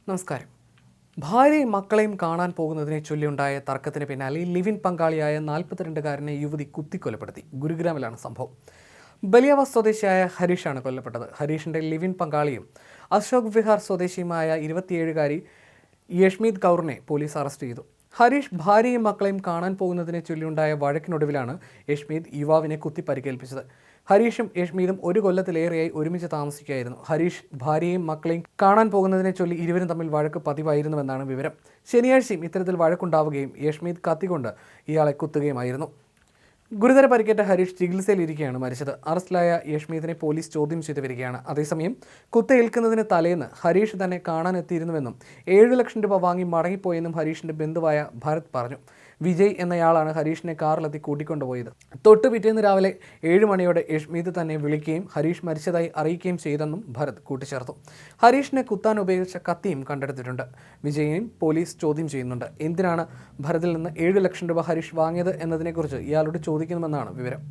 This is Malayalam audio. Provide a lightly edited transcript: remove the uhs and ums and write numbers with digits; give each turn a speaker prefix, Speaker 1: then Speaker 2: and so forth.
Speaker 1: നമസ്കാരം. ഭാര്യയും മക്കളെയും കാണാൻ പോകുന്നതിനെ ചൊല്ലിയുണ്ടായ തർക്കത്തിന് പിന്നാലെ ലിവിൻ പങ്കാളിയായ 42-കാരനെ യുവതി കുത്തിക്കൊലപ്പെടുത്തി. ഗുരുഗ്രാമിലാണ് സംഭവം. ബലിയാവാസ് സ്വദേശിയായ ഹരീഷാണ് കൊല്ലപ്പെട്ടത്. ഹരീഷിന്റെ ലിവിൻ പങ്കാളിയും അശോക് വിഹാർ സ്വദേശിയുമായ 27-കാരി യഷ്മീത് കൗറിനെ പോലീസ് അറസ്റ്റ് ചെയ്തു. ഹരീഷ് ഭാര്യയും മക്കളെയും കാണാൻ പോകുന്നതിനെ ചൊല്ലിയുണ്ടായ വഴക്കിനൊടുവിലാണ് യഷ്മീത് യുവാവിനെ കുത്തി പരിക്കേൽപ്പിച്ചത്. ഹരീഷും യഷ്മീതും ഒരു കൊല്ലത്തിലേറെയായി ഒരുമിച്ച് താമസിക്കുകയായിരുന്നു. ഹരീഷ് ഭാര്യയും മക്കളെയും കാണാൻ പോകുന്നതിനെ ചൊല്ലി ഇരുവരും തമ്മിൽ വഴക്ക് പതിവായിരുന്നുവെന്നാണ് വിവരം. ശനിയാഴ്ചയും ഇത്തരത്തിൽ വഴക്കുണ്ടാവുകയും യഷ്മീത് കത്തിക്കൊണ്ട് ഇയാളെ കുത്തുകയുമായിരുന്നു. ഗുരുതര പരിക്കേറ്റ ഹരീഷ് ചികിത്സയിലിരിക്കെയാണ് മരിച്ചത്. അറസ്റ്റിലായ യഷ്മീതിനെ പോലീസ് ചോദ്യം ചെയ്തു വരികയാണ്. അതേസമയം കുത്തേൽക്കുന്നതിന് തലേന്ന് ഹരീഷ് തന്നെ കാണാനെത്തിയിരുന്നുവെന്നും 7 ലക്ഷം രൂപ വാങ്ങി മടങ്ങിപ്പോയെന്നും ഹരീഷിന്റെ ബന്ധുവായ ഭരത് പറഞ്ഞു. വിജയ് എന്നയാളാണ് ഹരീഷിനെ കാറിലെത്തി കൂട്ടിക്കൊണ്ടുപോയത്. തൊട്ടു പിറ്റേന്ന് രാവിലെ 7 മണിയോടെ യഷ്മീത് തന്നെ വിളിക്കുകയും ഹരീഷ് മരിച്ചതായി അറിയിക്കുകയും ചെയ്തെന്നും ഭരത് കൂട്ടിച്ചേർത്തു. ഹരീഷിനെ കുത്താൻ ഉപയോഗിച്ച കത്തിയും കണ്ടെടുത്തിട്ടുണ്ട്. വിജയിനെയും പോലീസ് ചോദ്യം ചെയ്യുന്നുണ്ട്. എന്തിനാണ് ഭരതിൽ നിന്ന് 7 ലക്ഷം രൂപ ഹരീഷ് വാങ്ങിയത് എന്നതിനെക്കുറിച്ച് ഇയാളോട് ചോദിക്കുമെന്നാണ് വിവരം.